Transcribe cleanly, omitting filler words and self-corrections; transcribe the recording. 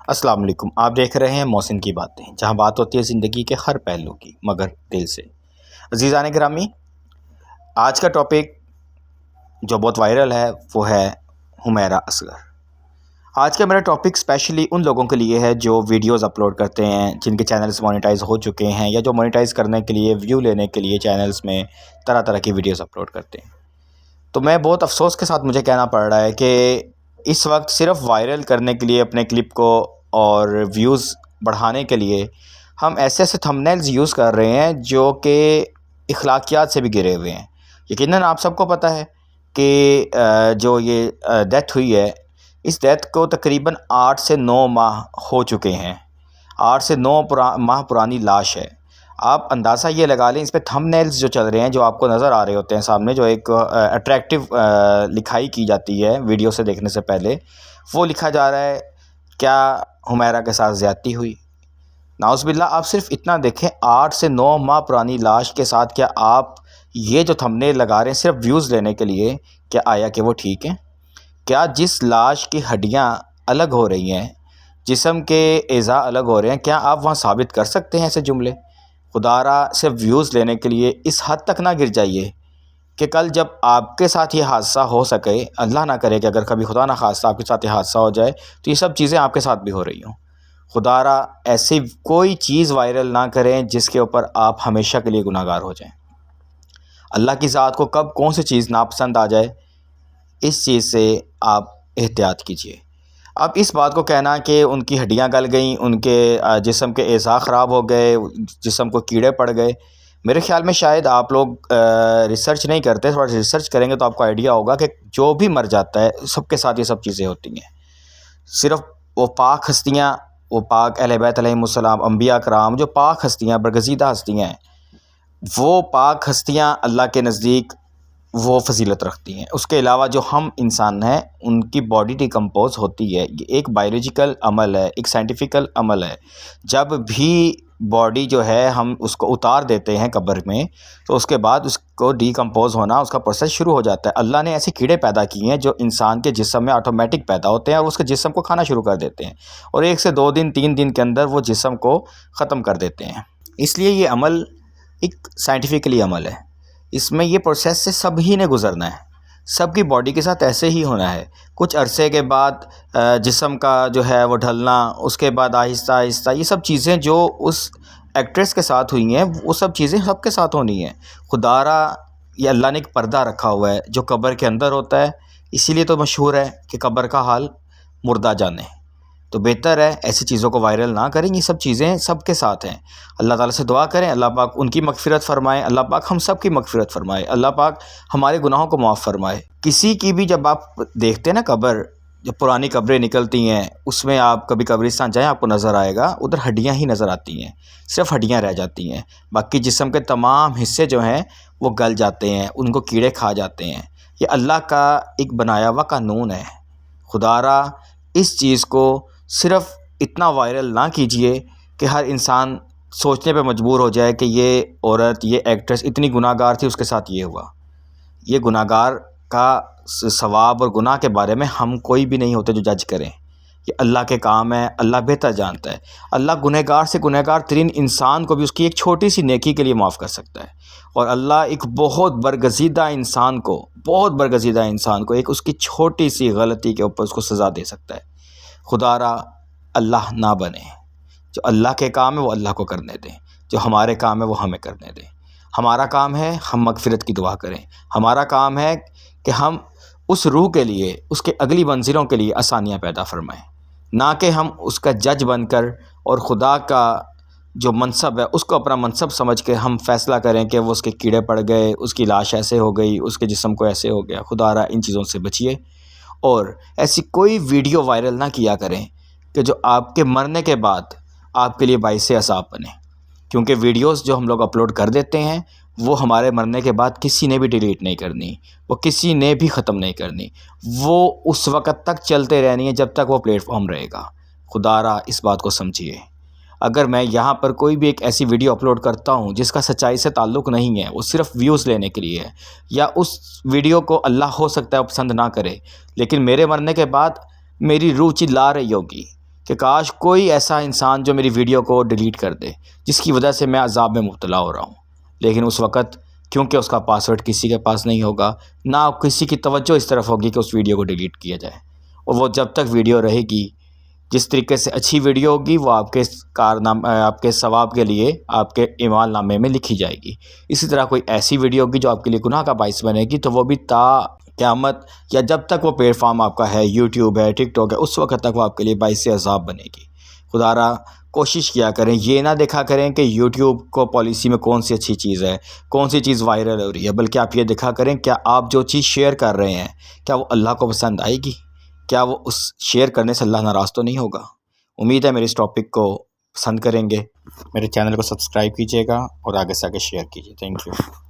السلام علیکم، آپ دیکھ رہے ہیں محسن کی باتیں، جہاں بات ہوتی ہے زندگی کے ہر پہلو کی، مگر دل سے۔ عزیزان گرامی، آج کا ٹاپک جو بہت وائرل ہے وہ ہے حمیرہ اصغر۔ آج کا میرا ٹاپک اسپیشلی ان لوگوں کے لیے ہے جو ویڈیوز اپلوڈ کرتے ہیں، جن کے چینلز مونیٹائز ہو چکے ہیں، یا جو مونیٹائز کرنے کے لیے، ویو لینے کے لیے چینلز میں طرح طرح کی ویڈیوز اپلوڈ کرتے ہیں۔ تو میں بہت افسوس کے ساتھ مجھے کہنا پڑ رہا ہے کہ اس وقت صرف وائرل کرنے کے لیے اپنے کلپ کو اور ویوز بڑھانے کے لیے ہم ایسے تھمبنیلز یوز کر رہے ہیں جو کہ اخلاقیات سے بھی گرے ہوئے ہیں۔ یقیناً آپ سب کو پتہ ہے کہ جو یہ ڈیتھ ہوئی ہے، اس ڈیتھ کو تقریباً 8 سے 9 ماہ ہو چکے ہیں۔ 8 سے 9 ماہ پرانی لاش ہے۔ آپ اندازہ یہ لگا لیں، اس پہ تھمبنیلز جو چل رہے ہیں، جو آپ کو نظر آ رہے ہوتے ہیں سامنے، جو ایک اٹریکٹیو لکھائی کی جاتی ہے ویڈیو سے دیکھنے سے پہلے، وہ لکھا جا رہا ہے کیا حمیرہ کے ساتھ زیادتی ہوئی؟ نعوذ باللہ۔ آپ صرف اتنا دیکھیں، 8 سے 9 ماہ پرانی لاش کے ساتھ کیا آپ یہ جو تھمبنیل لگا رہے ہیں صرف ویوز لینے کے لیے، کیا آیا کہ وہ ٹھیک ہیں؟ کیا جس لاش کی ہڈیاں الگ ہو رہی ہیں، جسم کے اعضاء الگ ہو رہے ہیں، کیا آپ وہاں ثابت کر سکتے ہیں ایسے جملے؟ خدا را صرف ویوز لینے کے لیے اس حد تک نہ گر جائیے کہ کل جب آپ کے ساتھ یہ حادثہ ہو سکے، اللہ نہ کرے کہ اگر کبھی خدا نہ خواستہ آپ کے ساتھ یہ حادثہ ہو جائے تو یہ سب چیزیں آپ کے ساتھ بھی ہو رہی ہوں۔ خدا را ایسی کوئی چیز وائرل نہ کریں جس کے اوپر آپ ہمیشہ کے لیے گناہ گار ہو جائیں۔ اللہ کی ذات کو کب کون سی چیز ناپسند آ جائے، اس چیز سے آپ احتیاط کیجیے۔ اب اس بات کو کہنا کہ ان کی ہڈیاں گل گئیں، ان کے جسم کے اعضاء خراب ہو گئے، جسم کو کیڑے پڑ گئے، میرے خیال میں شاید آپ لوگ ریسرچ نہیں کرتے۔ تھوڑا ریسرچ کریں گے تو آپ کو آئیڈیا ہوگا کہ جو بھی مر جاتا ہے سب کے ساتھ یہ سب چیزیں ہوتی ہیں۔ صرف وہ پاک ہستیاں، وہ پاک اہل بیت علیہم السلام، انبیاء کرام، جو پاک ہستیاں، برگزیدہ ہستیاں ہیں، وہ پاک ہستیاں اللہ کے نزدیک وہ فضیلت رکھتی ہیں۔ اس کے علاوہ جو ہم انسان ہیں، ان کی باڈی ڈیکمپوز ہوتی ہے، یہ ایک بایولوجیکل عمل ہے، ایک سائنٹیفیکل عمل ہے۔ جب بھی باڈی جو ہے ہم اس کو اتار دیتے ہیں قبر میں، تو اس کے بعد اس کو ڈیکمپوز ہونا، اس کا پروسیس شروع ہو جاتا ہے۔ اللہ نے ایسے کیڑے پیدا کیے ہیں جو انسان کے جسم میں آٹومیٹک پیدا ہوتے ہیں اور اس کے جسم کو کھانا شروع کر دیتے ہیں، اور 1 سے 2 دن 3 دن کے اندر وہ جسم کو ختم کر دیتے ہیں۔ اس لیے یہ عمل ایک سائنٹیفکلی عمل ہے۔ اس میں یہ پروسیس سے سب ہی نے گزرنا ہے، سب کی باڈی کے ساتھ ایسے ہی ہونا ہے۔ کچھ عرصے کے بعد جسم کا جو ہے وہ ڈھلنا، اس کے بعد آہستہ آہستہ یہ سب چیزیں جو اس ایکٹریس کے ساتھ ہوئی ہیں، وہ سب چیزیں سب کے ساتھ ہونی ہیں۔ خدا را یہ اللہ نے ایک پردہ رکھا ہوا ہے جو قبر کے اندر ہوتا ہے، اسی لیے تو مشہور ہے کہ قبر کا حال مردہ جانے۔ تو بہتر ہے ایسی چیزوں کو وائرل نہ کریں، یہ سب چیزیں سب کے ساتھ ہیں۔ اللہ تعالیٰ سے دعا کریں، اللہ پاک ان کی مغفرت فرمائے، اللہ پاک ہم سب کی مغفرت فرمائے، اللہ پاک ہمارے گناہوں کو معاف فرمائے۔ کسی کی بھی جب آپ دیکھتے ہیں نا قبر، جب پرانی قبریں نکلتی ہیں، اس میں آپ کبھی قبرستان جائیں آپ کو نظر آئے گا ادھر ہڈیاں ہی نظر آتی ہیں، صرف ہڈیاں رہ جاتی ہیں، باقی جسم کے تمام حصے جو ہیں وہ گل جاتے ہیں، ان کو کیڑے کھا جاتے ہیں۔ یہ اللہ کا ایک بنایا ہوا قانون ہے۔ خدا را اس چیز کو صرف اتنا وائرل نہ کیجئے کہ ہر انسان سوچنے پہ مجبور ہو جائے کہ یہ عورت، یہ ایکٹریس اتنی گناہ گار تھی، اس کے ساتھ یہ ہوا۔ یہ گناہ گار کا ثواب اور گناہ کے بارے میں ہم کوئی بھی نہیں ہوتے جو جج کریں، یہ اللہ کے کام ہے، اللہ بہتر جانتا ہے۔ اللہ گنہ گار سے گنہ گار ترین انسان کو بھی اس کی ایک چھوٹی سی نیکی کے لیے معاف کر سکتا ہے، اور اللہ ایک بہت برگزیدہ انسان کو ایک اس کی چھوٹی سی غلطی کے اوپر اس کو سزا دے سکتا ہے۔ خدا را اللہ نہ بنے، جو اللہ کے کام ہے وہ اللہ کو کرنے دیں، جو ہمارے کام ہے وہ ہمیں کرنے دیں۔ ہمارا کام ہے ہم مغفرت کی دعا کریں، ہمارا کام ہے کہ ہم اس روح کے لیے، اس کے اگلی منزلوں کے لیے آسانیاں پیدا فرمائیں، نہ کہ ہم اس کا جج بن کر اور خدا کا جو منصب ہے اس کو اپنا منصب سمجھ کے ہم فیصلہ کریں کہ وہ اس کے کیڑے پڑ گئے، اس کی لاش ایسے ہو گئی، اس کے جسم کو ایسے ہو گیا۔ خدا را ان چیزوں سے بچیے، اور ایسی کوئی ویڈیو وائرل نہ کیا کریں کہ جو آپ کے مرنے کے بعد آپ کے لیے باعث عذاب بنے، کیونکہ ویڈیوز جو ہم لوگ اپلوڈ کر دیتے ہیں وہ ہمارے مرنے کے بعد کسی نے بھی ڈیلیٹ نہیں کرنی، وہ کسی نے بھی ختم نہیں کرنی، وہ اس وقت تک چلتے رہنی ہے جب تک وہ پلیٹ فارم رہے گا۔ خدا را اس بات کو سمجھیے۔ اگر میں یہاں پر کوئی بھی ایک ایسی ویڈیو اپلوڈ کرتا ہوں جس کا سچائی سے تعلق نہیں ہے، وہ صرف ویوز لینے کے لیے ہے، یا اس ویڈیو کو اللہ ہو سکتا ہے پسند نہ کرے، لیکن میرے مرنے کے بعد میری روح چلا رہی ہوگی کہ کاش کوئی ایسا انسان جو میری ویڈیو کو ڈیلیٹ کر دے، جس کی وجہ سے میں عذاب میں مبتلا ہو رہا ہوں، لیکن اس وقت کیونکہ اس کا پاسورڈ کسی کے پاس نہیں ہوگا، نہ کسی کی توجہ اس طرف ہوگی کہ اس ویڈیو کو ڈیلیٹ کیا جائے، اور وہ جب تک ویڈیو رہے گی، جس طریقے سے اچھی ویڈیو ہوگی وہ آپ کے ثواب کے لیے آپ کے اعمال نامے میں لکھی جائے گی۔ اسی طرح کوئی ایسی ویڈیو ہوگی جو آپ کے لیے گناہ کا باعث بنے گی، تو وہ بھی تا قیامت یا جب تک وہ پلیٹ فارم آپ کا ہے، یوٹیوب ہے، ٹک ٹاک ہے، اس وقت تک وہ آپ کے لیے باعث عذاب بنے گی۔ خدا را کوشش کیا کریں، یہ نہ دیکھا کریں کہ یوٹیوب کو پالیسی میں کون سی اچھی چیز ہے، کون سی چیز وائرل ہو رہی ہے، بلکہ آپ یہ دیکھا کریں کیا آپ جو چیز شیئر کر رہے ہیں کیا وہ اللہ کو پسند آئے گی، کیا وہ اس شیئر کرنے سے اللہ ناراض تو نہیں ہوگا۔ امید ہے میرے اس ٹاپک کو پسند کریں گے۔ میرے چینل کو سبسکرائب کیجیے گا اور آگے سے آگے شیئر کیجیے۔ Thank you.